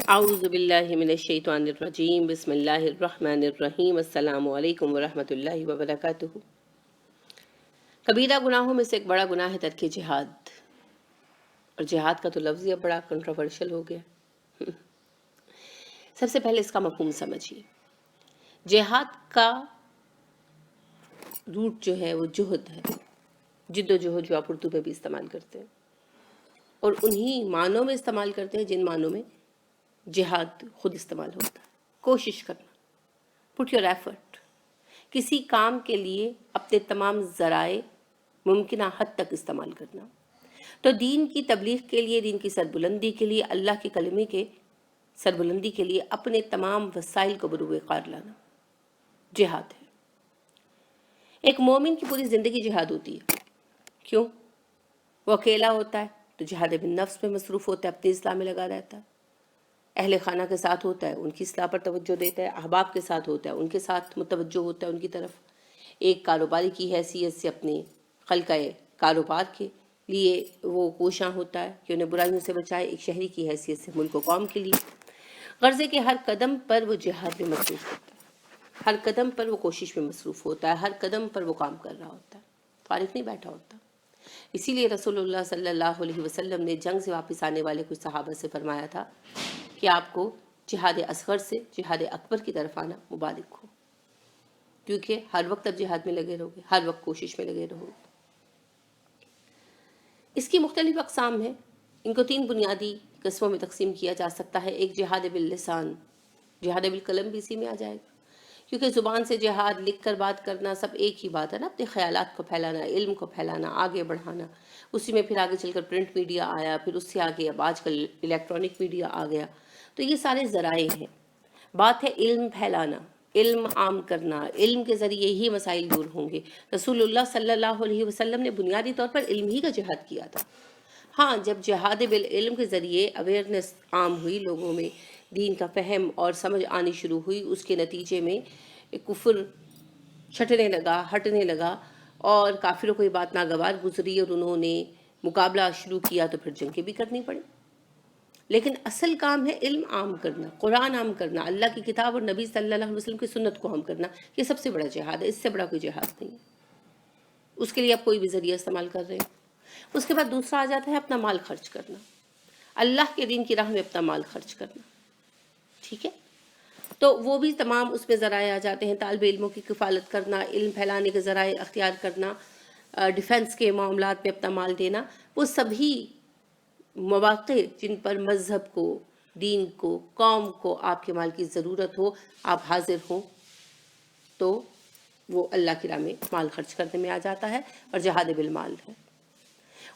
اعوذ باللہ من الشیطان الرجیم، بسم اللہ الرحمن الرحیم، السلام علیکم ورحمۃ اللہ وبرکاتہ۔ کبیرہ گناہوں میں سے ایک بڑا گناہ ہے ترک جہاد، اور جہاد کا تو لفظ ہی اب بڑا کنٹروورشل ہو گیا۔ سب سے پہلے اس کا مفہوم سمجھیے۔ جہاد کا روٹ جو ہے وہ جہد ہے، جد و جہد، جو آپ اردو میں بھی استعمال کرتے ہیں، اور انہی معنوں میں استعمال کرتے ہیں جن معنوں میں جہاد خود استعمال ہوتا ہے۔ کوشش کرنا، پٹ یور ایفرٹ، کسی کام کے لیے اپنے تمام ذرائع ممکنہ حد تک استعمال کرنا۔ تو دین کی تبلیغ کے لیے، دین کی سربلندی کے لیے، اللہ کے کلمے کے سربلندی کے لیے اپنے تمام وسائل کو بروئے کار لانا جہاد ہے۔ ایک مومن کی پوری زندگی جہاد ہوتی ہے۔ کیوں؟ وہ اکیلا ہوتا ہے تو جہاد بن نفس میں مصروف ہوتا ہے، اپنی اصلاح میں لگا رہتا ہے۔ اہل خانہ کے ساتھ ہوتا ہے، ان کی اصلاح پر توجہ دیتا ہے۔ احباب کے ساتھ ہوتا ہے، ان کے ساتھ متوجہ ہوتا ہے ان کی طرف۔ ایک کاروباری کی حیثیت سے اپنے خلقہ کاروبار کے لیے وہ کوشاں ہوتا ہے کہ انہیں برائیوں سے بچائے۔ ایک شہری کی حیثیت سے ملک و قوم کے لیے غرضے کے ہر قدم پر وہ جہاد میں مصروف ہوتا ہے، ہر قدم پر وہ کوشش میں مصروف ہوتا ہے، ہر قدم پر وہ کام کر رہا ہوتا ہے، فارغ نہیں بیٹھا ہوتا۔ اسی لیے رسول اللہ صلی اللہ علیہ وسلم نے جنگ سے واپس آنے والے کچھ صحابہ سے فرمایا تھا کہ آپ کو جہاد اصغر سے جہاد اکبر کی طرف آنا مبارک ہو، کیونکہ ہر وقت اب جہاد میں لگے رہو گے، ہر وقت کوشش میں لگے رہو گے۔ اس کی مختلف اقسام ہیں، ان کو 3 بنیادی قسموں میں تقسیم کیا جا سکتا ہے۔ ایک جہاد باللسان، جہاد بالقلم بھی اسی میں آ جائے گا، کیونکہ زبان سے جہاد، لکھ کر بات کرنا، سب ایک ہی بات ہے نا، اپنے خیالات کو پھیلانا، علم کو پھیلانا، آگے بڑھانا۔ اسی میں پھر آگے چل کر پرنٹ میڈیا آیا، پھر اس سے آگے اب آج کل الیکٹرانک میڈیا آ گیا، تو یہ سارے ذرائع ہیں۔ بات ہے علم پھیلانا، علم عام کرنا، علم کے ذریعے ہی مسائل دور ہوں گے۔ رسول اللہ صلی اللہ علیہ وسلم نے بنیادی طور پر علم ہی کا جہاد کیا تھا۔ ہاں، جب جہاد بالعلم کے ذریعے اویئرنیس عام ہوئی، لوگوں میں دین کا فہم اور سمجھ آنی شروع ہوئی، اس کے نتیجے میں کفر چھٹنے لگا، ہٹنے لگا، اور کافروں کو یہ بات ناگوار گزری اور انہوں نے مقابلہ شروع کیا، تو پھر جنگیں بھی کرنی پڑی۔ لیکن اصل کام ہے علم عام کرنا، قرآن عام کرنا، اللہ کی کتاب اور نبی صلی اللہ علیہ وسلم کی سنت کو عام کرنا۔ یہ سب سے بڑا جہاد ہے، اس سے بڑا کوئی جہاد نہیں ہے۔ اس کے لیے آپ کوئی بھی ذریعہ استعمال کر رہے ہیں۔ اس کے بعد دوسرا آ جاتا ہے اپنا مال خرچ کرنا، اللہ کے دین کی راہ میں اپنا مال خرچ کرنا، ٹھیک ہے؟ تو وہ بھی تمام اس میں ذرائع آ جاتے ہیں۔ طالب علموں کی کفالت کرنا، علم پھیلانے کے ذرائع اختیار کرنا، ڈیفنس کے معاملات میں اپنا مال دینا، وہ سبھی مواقع جن پر مذہب کو، دین کو، قوم کو آپ کے مال کی ضرورت ہو، آپ حاضر ہوں، تو وہ اللہ کی راہ میں مال خرچ کرنے میں آ جاتا ہے، اور جہاد بالمال ہے۔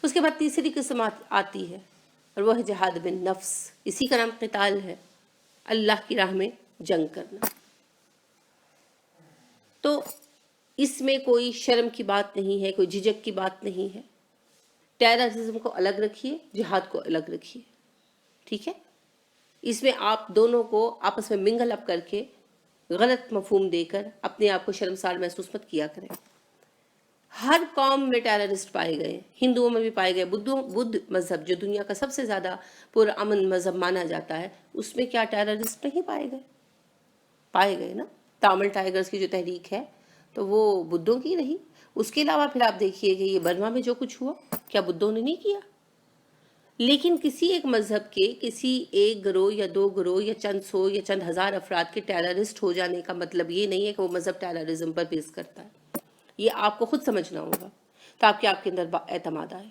اس کے بعد تیسری قسم آتی ہے، اور وہ ہے جہاد بن نفس۔ اسی کا نام قتال ہے، اللہ کی راہ میں جنگ کرنا۔ تو اس میں کوئی شرم کی بات نہیں ہے، کوئی جھجک کی بات نہیں ہے۔ ٹیررزم کو الگ رکھیے، جہاد کو الگ رکھیے، ٹھیک ہے؟ اس میں آپ دونوں کو آپس میں منگل اپ کر کے غلط مفہوم دے کر اپنے آپ کو شرمسار محسوس مت کیا کریں۔ ہر قوم میں ٹیررسٹ پائے گئے، ہندوؤں میں بھی پائے گئے۔ بدھ مذہب جو دنیا کا سب سے زیادہ پرامن مذہب مانا جاتا ہے، اس میں کیا ٹیررسٹ نہیں پائے گئے؟ پائے گئے نا۔ تامل ٹائیگرز کی جو تحریک ہے تو وہ بدھوں کی رہی۔ اس کے علاوہ پھر آپ دیکھیے کہ یہ برما میں جو کچھ ہوا، کیا بدھوں نے نہیں کیا؟ لیکن کسی ایک مذہب کے کسی ایک گروہ یا 2 گروہ یا چند 100 یا چند ہزار افراد کے ٹیررسٹ ہو جانے کا مطلب یہ نہیں ہے کہ وہ مذہب ٹیررزم پر بیس کرتا ہے۔ یہ آپ کو خود سمجھنا ہوگا تاکہ آپ کے اندر اعتماد آئے۔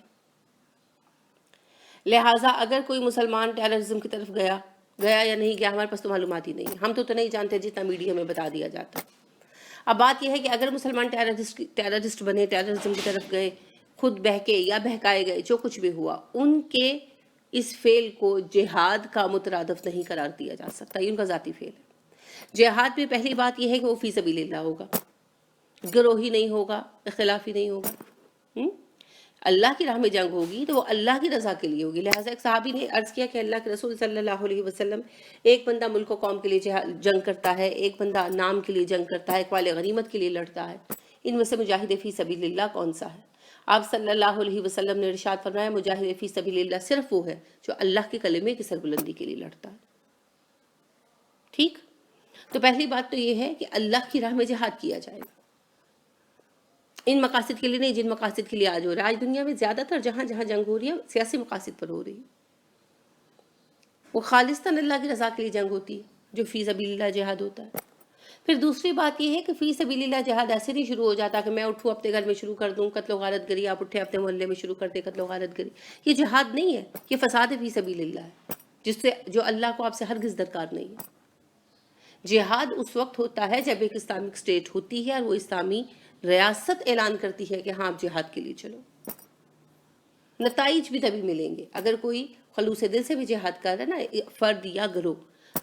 لہٰذا اگر کوئی مسلمان ٹیررزم کی طرف گیا یا نہیں گیا، ہمارے پاس تو معلومات ہی نہیں ہے، ہم تو نہیں جانتے جتنا میڈیا میں بتا دیا جاتا ہے۔ اب بات یہ ہے کہ اگر مسلمان ٹیررسٹ بنے، ٹیررزم کی طرف گئے، خود بہکے یا بہکائے گئے، جو کچھ بھی ہوا، ان کے اس فعل کو جہاد کا مترادف نہیں قرار دیا جا سکتا، یہ ان کا ذاتی فعل ہے۔ جہاد میں پہلی بات یہ ہے کہ وہ فی سبیل اللہ ہوگا، گروہی نہیں ہوگا، اختلافی نہیں ہوگا۔ اللہ کی راہ میں جنگ ہوگی تو وہ اللہ کی رضا کے لیے ہوگی۔ لہٰذا ایک صحابی نے عرض کیا کہ اللہ کے رسول صلی اللہ علیہ وسلم، ایک بندہ ملک و قوم کے لیے جنگ کرتا ہے، ایک بندہ نام کے لیے جنگ کرتا ہے، ایک والے غنیمت کے لیے لڑتا ہے، ان میں سے مجاہد فی سبیل اللہ کون سا ہے؟ آپ صلی اللہ علیہ وسلم نے ارشاد فرمایا، مجاہد فی سبیل اللہ صرف وہ ہے جو اللہ کے کلمے کی سربلندی کے لیے لڑتا ہے۔ ٹھیک. تو پہلی بات تو یہ ہے کہ اللہ کی راہ میں جہاد کیا جائے گا، ان مقاصد کے لیے نہیں جن مقاصد کے لیے آج ہو رہا ہے. آج دنیا میں زیادہ تر جہاں جہاں جنگ ہو رہی ہے سیاسی مقاصد پر ہو رہی ہے. وہ خالصتاً اللہ کی رضا کے لیے جنگ ہوتی ہے جو فی سبیل اللہ جہاد ہوتا ہے. پھر دوسری بات یہ ہے کہ فی سبیل اللہ جہاد ایسے نہیں شروع ہو جاتا کہ میں اٹھوں اپنے گھر میں شروع کر دوں قتل و غارت گری، آپ اٹھے اپنے محلے میں شروع کر دیں قتل و غارت گری. یہ جہاد نہیں ہے، یہ فساد فی سبیل اللہ ہے، جس سے جو اللہ کو آپ سے ہرگز درکار نہیں ہے. جہاد اس وقت ہوتا ہے جب ایک اسلامک اسٹیٹ ہوتی ہے اور وہ اسلامی ریاست اعلان کرتی ہے کہ ہاں آپ جہاد کے لیے چلو. نتائج بھی تبھی ملیں گے اگر کوئی خلوص دل سے بھی جہاد کر رہا ہے نا، فرد یا گروہ.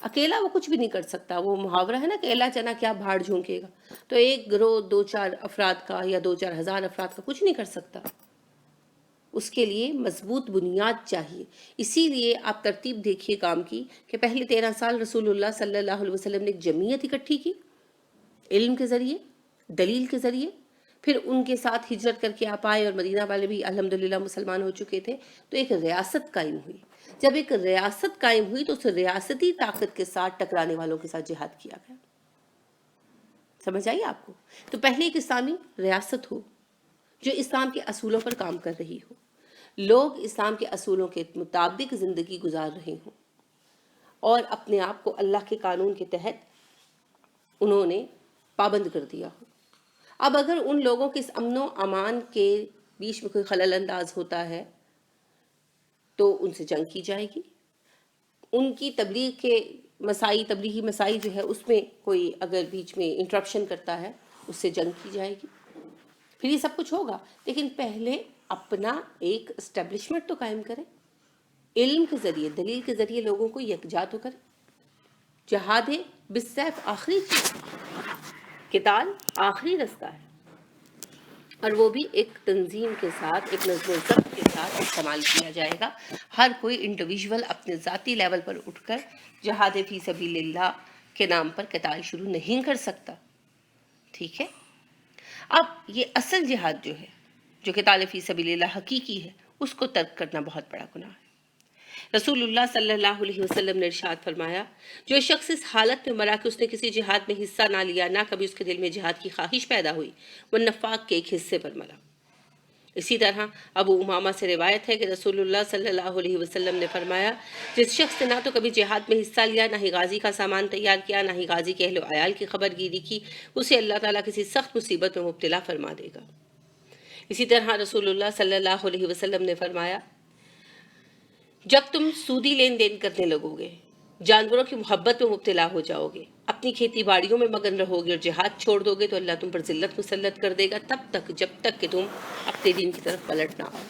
اکیلا وہ کچھ بھی نہیں کر سکتا. وہ محاورہ ہے نا کہ الا چنا کیا بھاڑ جھونکے گا. تو ایک گروہ 2-4 افراد کا یا 2-4 ہزار افراد کا کچھ نہیں کر سکتا. اس کے لیے مضبوط بنیاد چاہیے. اسی لیے آپ ترتیب دیکھیے کام کی کہ پہلے 13 سال رسول اللہ صلی اللہ علیہ وسلم نے ایک جمعیت اکٹھی کی علم کے ذریعے، دلیل کے ذریعے. پھر ان کے ساتھ ہجرت کر کے آپ آئے اور مدینہ والے بھی الحمدللہ مسلمان ہو چکے تھے. تو ایک ریاست قائم ہوئی. جب ایک ریاست قائم ہوئی تو اس ریاستی طاقت کے ساتھ ٹکرانے والوں کے ساتھ جہاد کیا گیا. سمجھ آئیے آپ کو؟ تو پہلے ایک اسلامی ریاست ہو جو اسلام کے اصولوں پر کام کر رہی ہو، لوگ اسلام کے اصولوں کے مطابق زندگی گزار رہے ہوں اور اپنے آپ کو اللہ کے قانون کے تحت انہوں نے پابند کر دیا ہو. اب اگر ان لوگوں کے اس امن و امان کے بیچ میں کوئی خلل انداز ہوتا ہے تو ان سے جنگ کی جائے گی. ان کی تبلیغ کے تبلیغی مسائی جو ہے اس میں کوئی اگر بیچ میں انٹرپشن کرتا ہے اس سے جنگ کی جائے گی. پھر یہ سب کچھ ہوگا، لیکن پہلے اپنا ایک اسٹیبلشمنٹ تو قائم کریں، علم کے ذریعے دلیل کے ذریعے لوگوں کو یکجا تو کریں. جہاد بالسیف آخری چیز، قتال آخری رستہ ہے، اور وہ بھی ایک تنظیم کے ساتھ، ایک نظم و ضبط کے ساتھ استعمال کیا جائے گا. ہر کوئی انڈیویژول اپنے ذاتی لیول پر اٹھ کر جہاد فی سبیل اللہ کے نام پر قتال شروع نہیں کر سکتا. ٹھیک ہے. اب یہ اصل جہاد جو ہے، جو قتال فی سبیل اللہ حقیقی ہے، اس کو ترک کرنا بہت بڑا گناہ ہے. رسول اللہ صلی اللہ علیہ وسلم نے ارشاد فرمایا، جو شخص اس حالت میں مرا کہ اس نے کسی جہاد میں حصہ نہ لیا، نہ کبھی اس کے دل میں جہاد کی خواہش پیدا ہوئی، وہ نفاق کے ایک حصے پر مرا. اسی طرح ابو امامہ سے روایت ہے کہ رسول اللہ صلی اللہ علیہ وسلم نے فرمایا، جس شخص نے نہ تو کبھی جہاد میں حصہ لیا، نہ ہی غازی کا سامان تیار کیا، نہ ہی غازی کے اہل و عیال کی خبر گیری کی، اسے اللہ تعالیٰ کسی سخت مصیبت میں مبتلا فرما دے گا. اسی طرح رسول اللہ صلی اللہ علیہ وسلم نے فرمایا، جب تم سودی لین دین کرنے لگو گے، جانوروں کی محبت میں مبتلا ہو جاؤ گے، اپنی کھیتی باڑیوں میں مگن رہو گے اور جہاد چھوڑ دو گے، تو اللہ تم پر ذلت مسلط کر دے گا تب تک جب تک کہ تم اپنے دین کی طرف پلٹ نہ آؤ.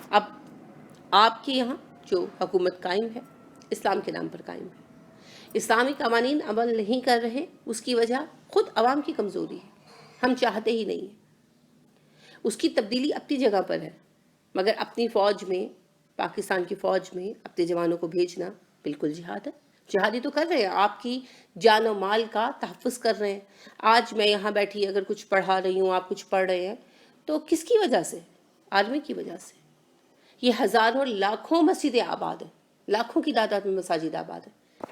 اب آپ کے یہاں جو حکومت قائم ہے اسلام کے نام پر قائم ہے، اسلامی قوانین عمل نہیں کر رہے، اس کی وجہ خود عوام کی کمزوری ہے. ہم چاہتے ہی نہیں ہیں. اس کی تبدیلی اپنی جگہ پر ہے، مگر اپنی فوج میں، پاکستان کی فوج میں اپنے جوانوں کو بھیجنا بالکل جہاد ہے. جہادی تو کر رہے ہیں، آپ کی جان و مال کا تحفظ کر رہے ہیں. آج میں یہاں بیٹھی اگر کچھ پڑھا رہی ہوں، آپ کچھ پڑھ رہے ہیں، تو کس کی وجہ سے؟ آرمی کی وجہ سے. یہ ہزاروں لاکھوں مسجدیں آباد ہیں، لاکھوں کی تعداد میں مساجد آباد ہیں.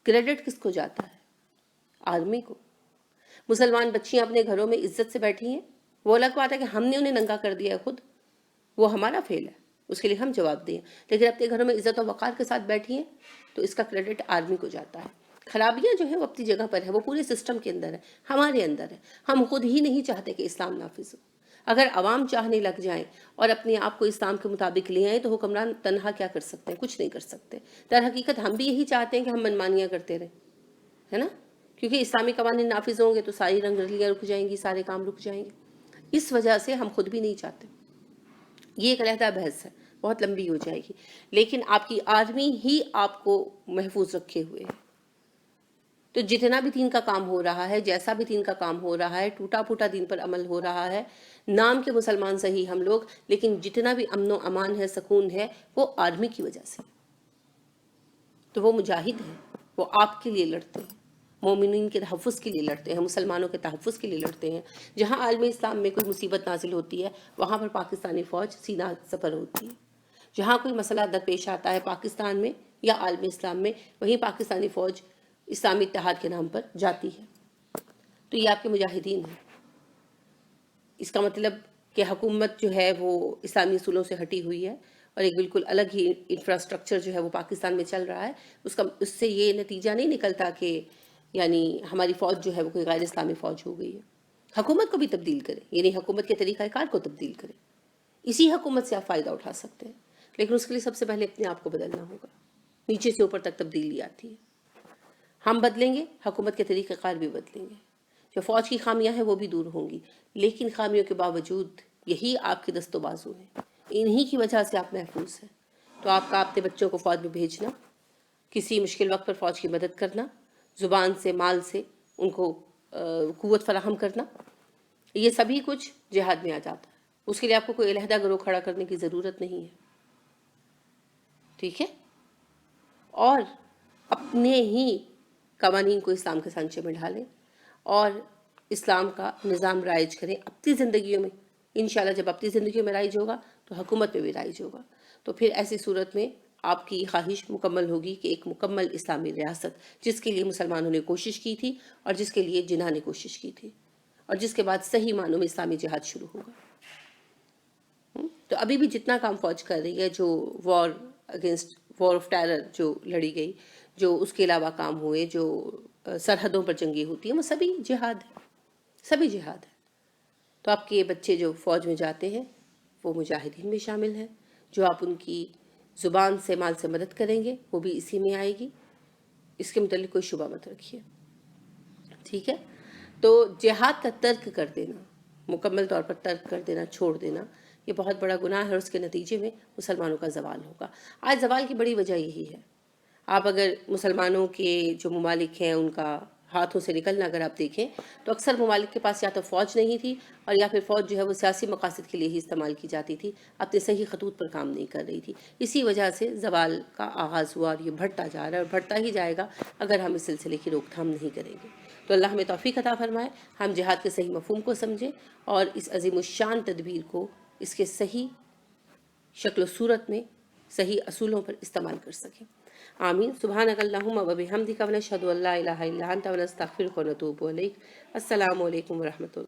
کریڈٹ کس کو جاتا ہے؟ آرمی کو. مسلمان بچیاں اپنے گھروں میں عزت سے بیٹھی ہیں، وہ الگ بات ہے کہ ہم نے انہیں ننگا کر دیا ہے خود، وہ ہمارا فیل ہے، اس کے لیے ہم جواب دیں. لیکن اپنے گھروں میں عزت و وقار کے ساتھ بیٹھی ہیں تو اس کا کریڈٹ آرمی کو جاتا ہے. خرابیاں جو ہیں وہ اپنی جگہ پر ہے، وہ پورے سسٹم کے اندر ہے، ہمارے اندر ہے. ہم خود ہی نہیں چاہتے کہ اسلام نافذ ہو. اگر عوام چاہنے لگ جائیں اور اپنے آپ کو اسلام کے مطابق لے آئیں تو حکمران تنہا کیا کر سکتے ہیں؟ کچھ نہیں کر سکتے. در حقیقت ہم بھی یہی چاہتے ہیں کہ ہم منمانیاں کرتے رہیں، ہے نا، کیونکہ اسلامی قوانین نافذ ہوں گے تو ساری رنگ رلیاں رک جائیں گی، سارے کام رک جائیں گے. اس وجہ سے ہم خود بھی نہیں چاہتے. یہ ایک علیحدہ بحث ہے، بہت لمبی ہو جائے گی. لیکن آپ کی آرمی ہی آپ کو محفوظ رکھے ہوئے ہے. تو جتنا بھی دین کا کام ہو رہا ہے، جیسا بھی دین کا کام ہو رہا ہے، ٹوٹا پھوٹا دین پر عمل ہو رہا ہے، نام کے مسلمان صحیح ہم لوگ، لیکن جتنا بھی امن و امان ہے، سکون ہے، وہ آرمی کی وجہ سے. تو وہ مجاہد ہیں، وہ آپ کے لیے لڑتے ہیں، مومنین کے تحفظ کے لیے لڑتے ہیں، مسلمانوں کے تحفظ کے لیے لڑتے ہیں. جہاں عالم اسلام میں کوئی مصیبت نازل ہوتی ہے وہاں پر پاکستانی فوج سینہ سفر ہوتی ہے. جہاں کوئی مسئلہ درپیش آتا ہے پاکستان میں یا عالم اسلام میں، وہیں پاکستانی فوج اسلامی اتحاد کے نام پر جاتی ہے، تو یہ آپ کے مجاہدین ہیں۔ اس کا مطلب کہ حکومت جو ہے وہ اسلامی اصولوں سے ہٹی ہوئی ہے اور ایک بالکل الگ ہی انفراسٹرکچر جو ہے وہ پاکستان میں چل رہا ہے۔ اس سے یہ نتیجہ نہیں نکلتا کہ یعنی ہماری فوج جو ہے وہ کوئی غیر اسلامی فوج ہو گئی ہے۔ حکومت کو بھی تبدیل کریں، یعنی حکومت کے طریقہ کار کو تبدیل کریں، اسی حکومت سے آپ فائدہ اٹھا سکتے ہیں، لیکن اس کے لیے سب سے پہلے اپنے آپ کو بدلنا ہوگا۔ نیچے سے اوپر تک تبدیلی آتی ہے، ہم بدلیں گے، حکومت کے طریقہ کار بھی بدلیں گے، جو فوج کی خامیاں ہیں وہ بھی دور ہوں گی، لیکن خامیوں کے باوجود یہی آپ کے دست و بازو ہیں، انہی کی وجہ سے آپ محفوظ ہیں۔ تو آپ کا اپنے بچوں کو فوج میں بھیجنا، کسی مشکل وقت پر فوج کی مدد کرنا، زبان سے مال سے ان کو قوت فراہم کرنا، یہ سبھی کچھ جہاد میں آ جاتا ہے۔ اس کے لیے آپ کو کوئی علیحدہ گروہ کھڑا کرنے کی ضرورت نہیں ہے، ٹھیک ہے؟ اور اپنے ہی قوانین کو اسلام کے سانچے میں ڈھالیں اور اسلام کا نظام رائج کریں اپنی زندگیوں میں۔ انشاءاللہ جب اپنی زندگیوں میں رائج ہوگا تو حکومت میں بھی رائج ہوگا، تو پھر ایسی صورت میں آپ کی خواہش مکمل ہوگی کہ ایک مکمل اسلامی ریاست، جس کے لیے مسلمانوں نے کوشش کی تھی اور جس کے لیے جناح نے کوشش کی تھی، اور جس کے بعد صحیح معنوں میں اسلامی جہاد شروع ہوگا۔ تو ابھی بھی جتنا کام فوج کر رہی ہے، جو وار آف ٹیرر جو لڑی گئی، جو اس کے علاوہ کام ہوئے، جو سرحدوں پر جنگیں ہوتی ہیں، وہ سبھی جہاد ہے، سبھی جہاد ہے۔ تو آپ کے بچے جو فوج میں جاتے ہیں وہ مجاہدین میں شامل ہیں، جو آپ ان کی زبان سے مال سے مدد کریں گے وہ بھی اسی میں آئے گی، اس کے متعلق کوئی شبہ مت رکھیے، ٹھیک ہے؟ تو جہاد کا ترک کر دینا، مکمل طور پر ترک کر دینا، چھوڑ دینا، یہ بہت بڑا گناہ ہے، اور اس کے نتیجے میں مسلمانوں کا زوال ہوگا۔ آج زوال کی بڑی وجہ یہی ہے۔ آپ اگر مسلمانوں کے جو ممالک ہیں ان کا ہاتھوں سے نکلنا اگر آپ دیکھیں تو اکثر ممالک کے پاس یا تو فوج نہیں تھی، اور یا پھر فوج جو ہے وہ سیاسی مقاصد کے لیے ہی استعمال کی جاتی تھی، اپنے صحیح خطوط پر کام نہیں کر رہی تھی۔ اسی وجہ سے زوال کا آغاز ہوا، اور یہ بڑھتا جا رہا ہے اور بڑھتا ہی جائے گا اگر ہم اس سلسلے کی روک تھام نہیں کریں گے۔ تو اللہ ہمیں توفیق عطا فرمائے، ہم جہاد کے صحیح مفہوم کو سمجھیں اور اس عظیم الشان تدبیر کو اس کے صحیح شکل و صورت میں صحیح اصولوں پر استعمال کر سکیں۔ آمین۔ سبحانک اللہم و بحمدک ونشہد ان لا الہ الا انت ونستغفرک ونتوب الیک۔ السلام علیکم ورحمۃ اللہ۔